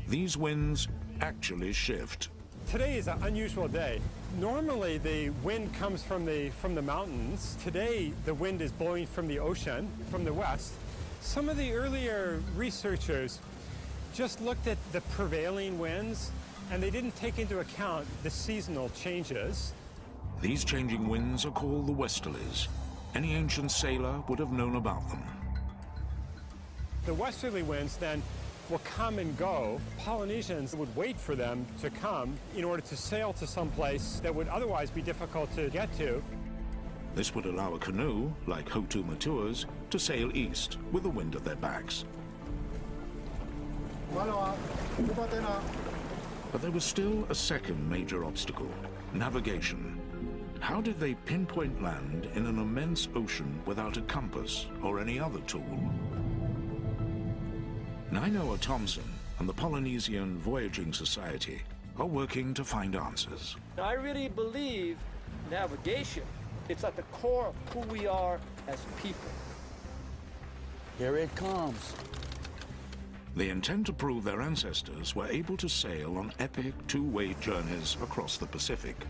these winds actually shift. Today is an unusual day. Normally the wind comes from the mountains. Today the wind is blowing from the ocean, from the west. Some of the earlier researchers just looked at the prevailing winds and they didn't take into account the seasonal changes. These changing winds are called the westerlies. Any ancient sailor would have known about them. The westerly winds then will come and go. Polynesians would wait for them to come in order to sail to some place that would otherwise be difficult to get to. This would allow a canoe, like Hotu Matua's, to sail east with the wind at their backs. But there was still a second major obstacle: navigation. How did they pinpoint land in an immense ocean without a compass or any other tool? Nainoa Thompson and the Polynesian Voyaging Society are working to find answers. I really believe navigation, it's at the core of who we are as people. Here it comes. They intend to prove their ancestors were able to sail on epic two-way journeys across the Pacific.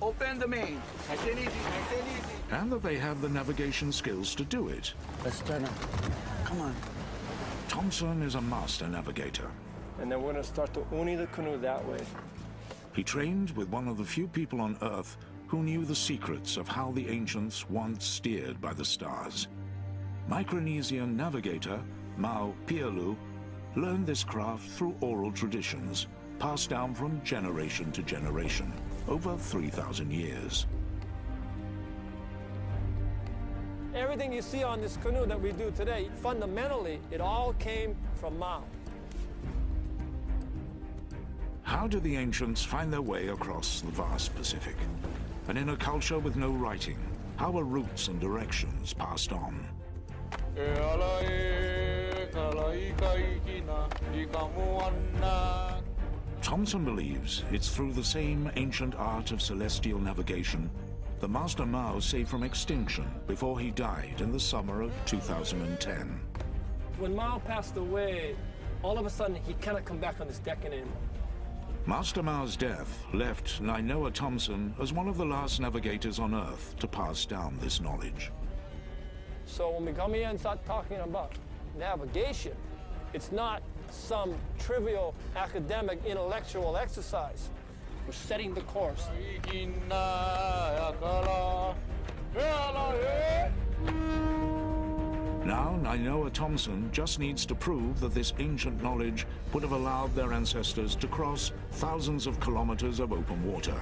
Open the main. Nice and easy, nice and easy. And that they have the navigation skills to do it. Let's turn it. Come on. Thompson is a master navigator. And then we're going to start to uni the canoe that way. He trained with one of the few people on Earth who knew the secrets of how the ancients once steered by the stars. Micronesian navigator Mau Pialu learned this craft through oral traditions, passed down from generation to generation, over 3,000 years. Everything you see on this canoe that we do today, fundamentally, it all came from Mau. How did the ancients find their way across the vast Pacific? And in a culture with no writing, how are routes and directions passed on? Thompson believes it's through the same ancient art of celestial navigation that Master Mau saved from extinction before he died in the summer of 2010. When Mau passed away, all of a sudden he cannot come back on this deck anymore. Master Mau's death left Nainoa Thompson as one of the last navigators on Earth to pass down this knowledge. So when we come here and start talking about navigation, it's not some trivial academic intellectual exercise. We're setting the course. Now Nainoa Thompson just needs to prove that this ancient knowledge would have allowed their ancestors to cross thousands of kilometers of open water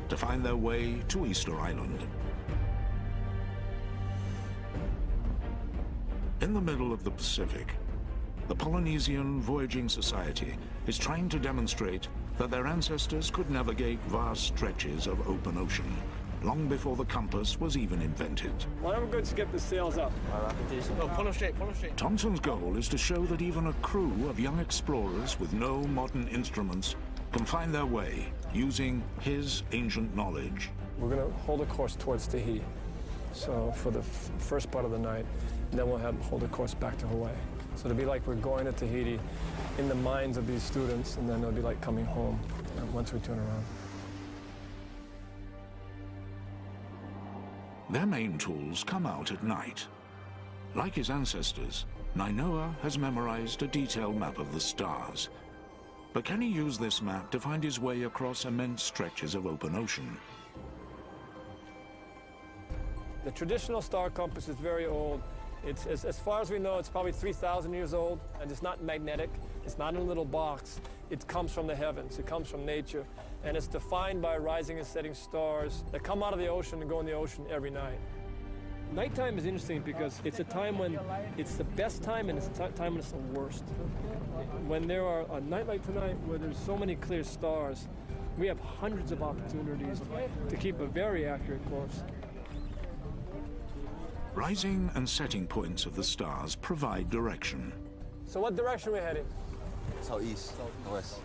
to find their way to Easter Island. In the middle of the Pacific, the Polynesian Voyaging Society is trying to demonstrate that their ancestors could navigate vast stretches of open ocean long before the compass was even invented. Why don't we go skip the sails up? No, pull them straight, pull them straight. Thompson's goal is to show that even a crew of young explorers with no modern instruments can find their way using his ancient knowledge. We're going to hold a course towards Tahiti, so for the first part of the night, and then we'll hold a course back to Hawaii. So it'll be like we're going to Tahiti in the minds of these students, and then it'll be like coming home once we turn around. Their main tools come out at night. Like his ancestors, Nainoa has memorized a detailed map of the stars. But can he use this map to find his way across immense stretches of open ocean? The traditional star compass is very old. It's, as far as we know, it's probably 3,000 years old, and it's not magnetic. It's not in a little box. It comes from the heavens. It comes from nature, and it's defined by rising and setting stars that come out of the ocean and go in the ocean every night. Nighttime is interesting because it's a time when it's the best time and it's a time when it's the worst. When there are a night like tonight where there's so many clear stars, we have hundreds of opportunities to keep a very accurate course. Rising and setting points of the stars provide direction. So what direction are we heading? Southeast, west.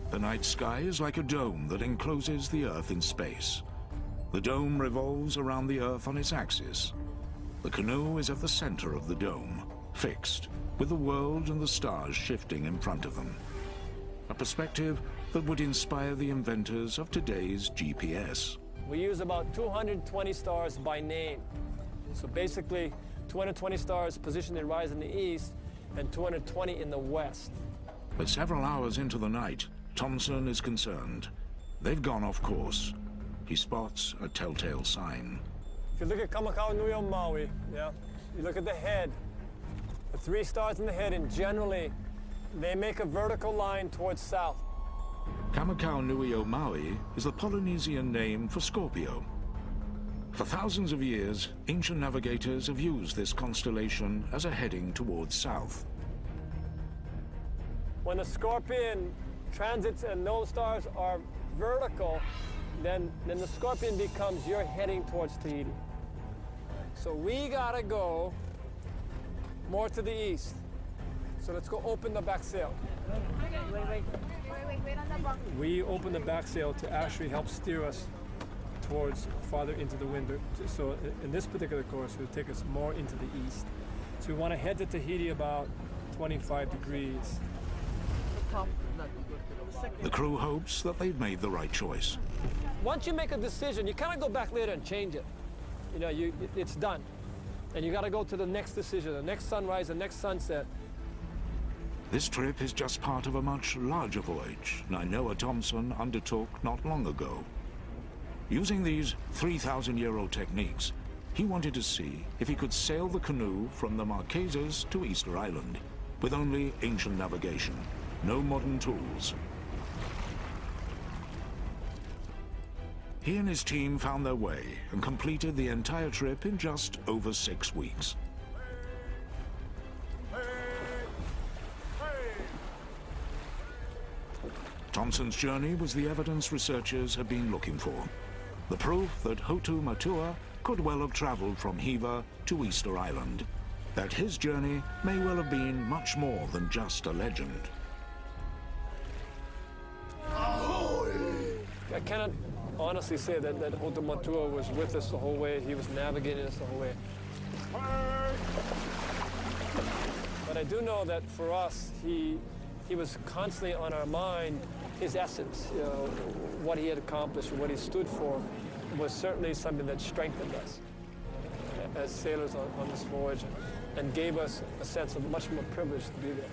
The night sky is like a dome that encloses the Earth in space. The dome revolves around the Earth on its axis. The canoe is at the center of the dome, fixed, with the world and the stars shifting in front of them. A perspective that would inspire the inventors of today's GPS. We use about 220 stars by name. So basically, 220 stars positioned in rise in the east and 220 in the west. But several hours into the night, Thompson is concerned. They've gone off course. He spots a telltale sign. If you look at Baka of Maui, yeah, you look at the head, the 3 stars in the head, and generally, they make a vertical line towards south. Kamakau Nui o Maui is the Polynesian name for Scorpio. For thousands of years, ancient navigators have used this constellation as a heading towards south. When the Scorpion transits and those stars are vertical, then the Scorpion becomes you're heading towards Tahiti. So we gotta go more to the east. So let's go open the back sail. Wait on the bunk. We open the back sail to actually help steer us towards farther into the wind. So in this particular course, it will take us more into the east. So we want to head to Tahiti about 25 degrees. The crew hopes that they've made the right choice. Once you make a decision, you kind of go back later and change it. You know, it's done. And you got to go to the next decision, the next sunrise, the next sunset. This trip is just part of a much larger voyage Nainoa Thompson undertook not long ago. Using these 3,000-year-old techniques, he wanted to see if he could sail the canoe from the Marquesas to Easter Island with only ancient navigation, no modern tools. He and his team found their way and completed the entire trip in just over 6 weeks. Thompson's journey was the evidence researchers had been looking for. The proof that Hotu Matua could well have traveled from Hiva to Easter Island. That his journey may well have been much more than just a legend. I cannot honestly say that Hotu Matua was with us the whole way. He was navigating us the whole way. But I do know that for us, he was constantly on our mind. His essence, you know, what he had accomplished, what he stood for, was certainly something that strengthened us as sailors on this voyage and gave us a sense of much more privilege to be there.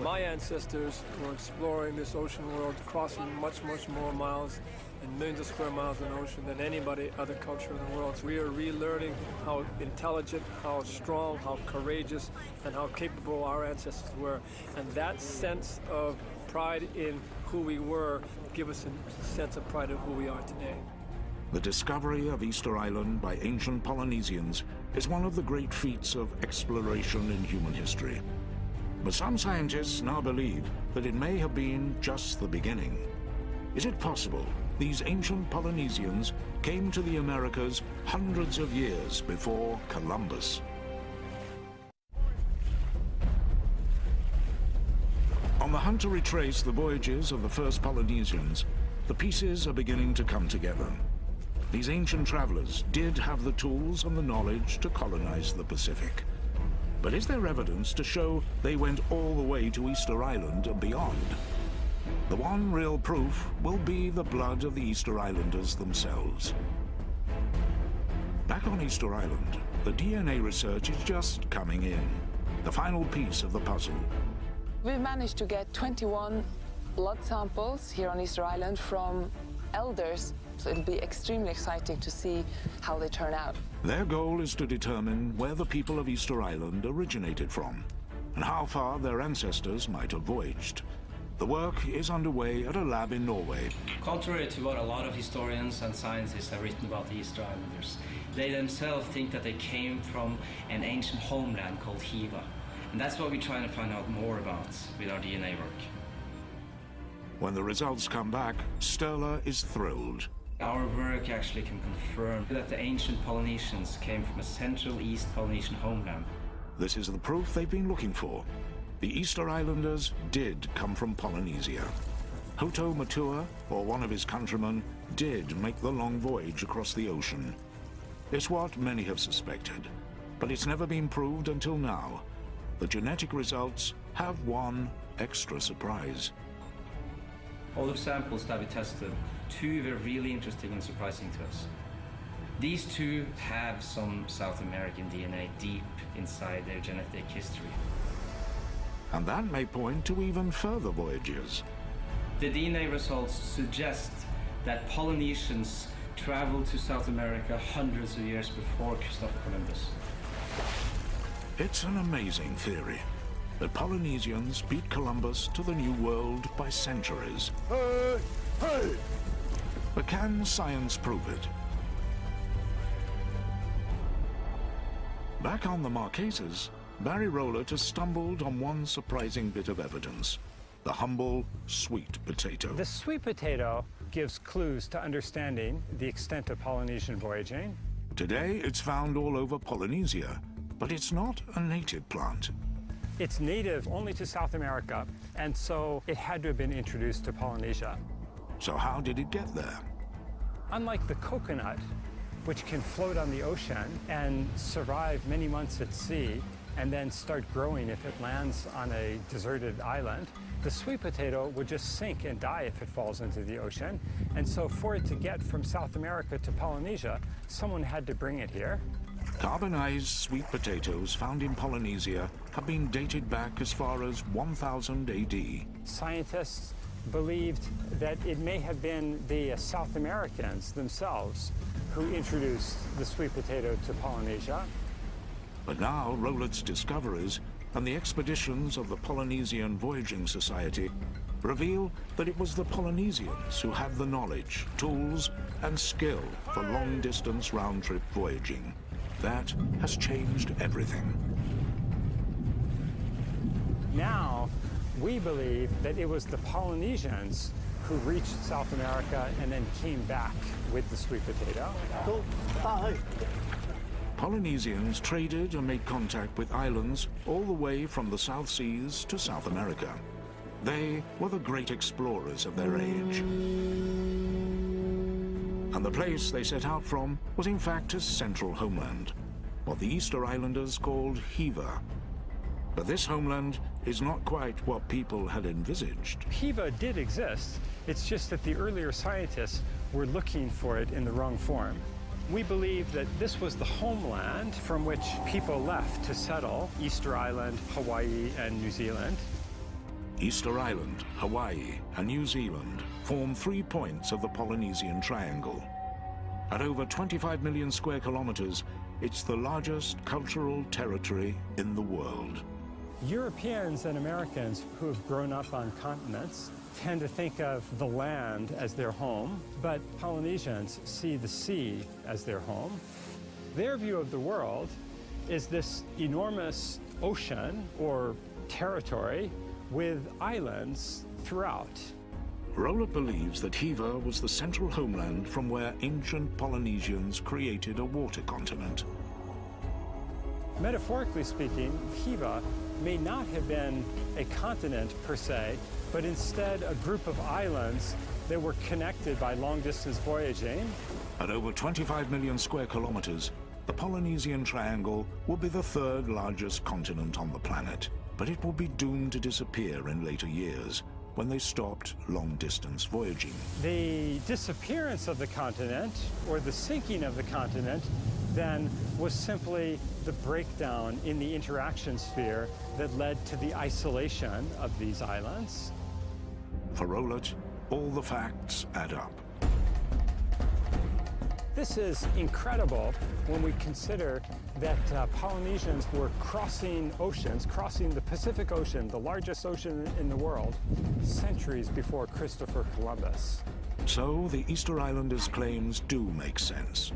My ancestors were exploring this ocean world, crossing much more miles and millions of square miles of ocean than anybody other culture in the world. So we are relearning how intelligent, how strong, how courageous, and how capable our ancestors were. And that sense of pride in who we were give us a sense of pride in who we are today. The discovery of Easter Island by ancient Polynesians is one of the great feats of exploration in human history. But some scientists now believe that it may have been just the beginning. Is it possible these ancient Polynesians came to the Americas hundreds of years before Columbus? On the hunt to retrace the voyages of the first Polynesians, the pieces are beginning to come together. These ancient travelers did have the tools and the knowledge to colonize the Pacific. But is there evidence to show they went all the way to Easter Island and beyond? The one real proof will be the blood of the Easter Islanders themselves. Back on Easter Island, the DNA research is just coming in, the final piece of the puzzle. We've managed to get 21 blood samples here on Easter Island from elders, so it'll be extremely exciting to see how they turn out. Their goal is to determine where the people of Easter Island originated from and how far their ancestors might have voyaged. The work is underway at a lab in Norway. Contrary to what a lot of historians and scientists have written about the Easter Islanders, they themselves think that they came from an ancient homeland called Hiva. And that's what we're trying to find out more about with our DNA work. When the results come back, Sturla is thrilled. Our work actually can confirm that the ancient Polynesians came from a Central East Polynesian homeland. This is the proof they've been looking for. The Easter Islanders did come from Polynesia. Hotu Matua, or one of his countrymen, did make the long voyage across the ocean. It's what many have suspected. but it's never been proved until now. The genetic results have one extra surprise. All the samples that we tested, two were really interesting and surprising to us. These two have some South American DNA deep inside their genetic history. And that may point to even further voyages. The DNA results suggest that Polynesians traveled to South America hundreds of years before Christopher Columbus. It's an amazing theory that Polynesians beat Columbus to the New World by centuries. Hey! Hey! But can science prove it? Back on the Marquesas, Barry Rowlett has stumbled on one surprising bit of evidence: the humble sweet potato. The sweet potato gives clues to understanding the extent of Polynesian voyaging. Today, it's found all over Polynesia, but it's not a native plant. It's native only to South America, and so it had to have been introduced to Polynesia. So how did it get there? Unlike the coconut, which can float on the ocean and survive many months at sea and then start growing if it lands on a deserted island, the sweet potato would just sink and die if it falls into the ocean. And so for it to get from South America to Polynesia, someone had to bring it here. Carbonized sweet potatoes found in Polynesia have been dated back as far as 1000 AD. Scientists believed that it may have been the South Americans themselves who introduced the sweet potato to Polynesia. But now Rowlett's discoveries and the expeditions of the Polynesian Voyaging Society reveal that it was the Polynesians who had the knowledge, tools, and skill for long-distance round-trip voyaging. That has changed everything. Now, we believe that it was the Polynesians who reached South America and then came back with the sweet potato. Polynesians traded and made contact with islands all the way from the South Seas to South America. They were the great explorers of their age. And the place they set out from was in fact his central homeland, what the Easter Islanders called Hiva. But this homeland is not quite what people had envisaged. Hiva did exist. It's just that the earlier scientists were looking for it in the wrong form. We believe that this was the homeland from which people left to settle Easter Island, Hawaii, and New Zealand. Easter Island, Hawaii, and New Zealand form 3 points of the Polynesian Triangle. At over 25 million square kilometers, it's the largest cultural territory in the world. Europeans and Americans who have grown up on continents tend to think of the land as their home, but Polynesians see the sea as their home. Their view of the world is this enormous ocean or territory with islands throughout. Rowlett believes that Hiva was the central homeland from where ancient Polynesians created a water continent. Metaphorically speaking, Hiva may not have been a continent per se, but instead a group of islands that were connected by long-distance voyaging. At over 25 million square kilometers, the Polynesian Triangle will be the 3rd largest continent on the planet, but it will be doomed to disappear in later years when they stopped long-distance voyaging. The disappearance of the continent, or the sinking of the continent, then was simply the breakdown in the interaction sphere that led to the isolation of these islands. For Rowlett, all the facts add up. This is incredible when we consider that Polynesians were crossing oceans, crossing the Pacific Ocean, the largest ocean in the world, centuries before Christopher Columbus. So the Easter Islanders' claims do make sense.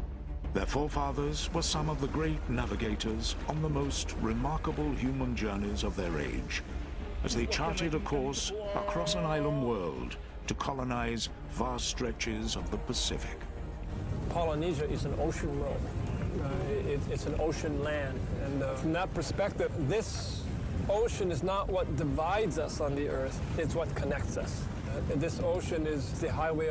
Their forefathers were some of the great navigators on the most remarkable human journeys of their age, as they charted a course across an island world to colonize vast stretches of the Pacific. Polynesia is an ocean world. It's an ocean land. And from that perspective, this ocean is not what divides us on the earth, it's what connects us. This ocean is the highway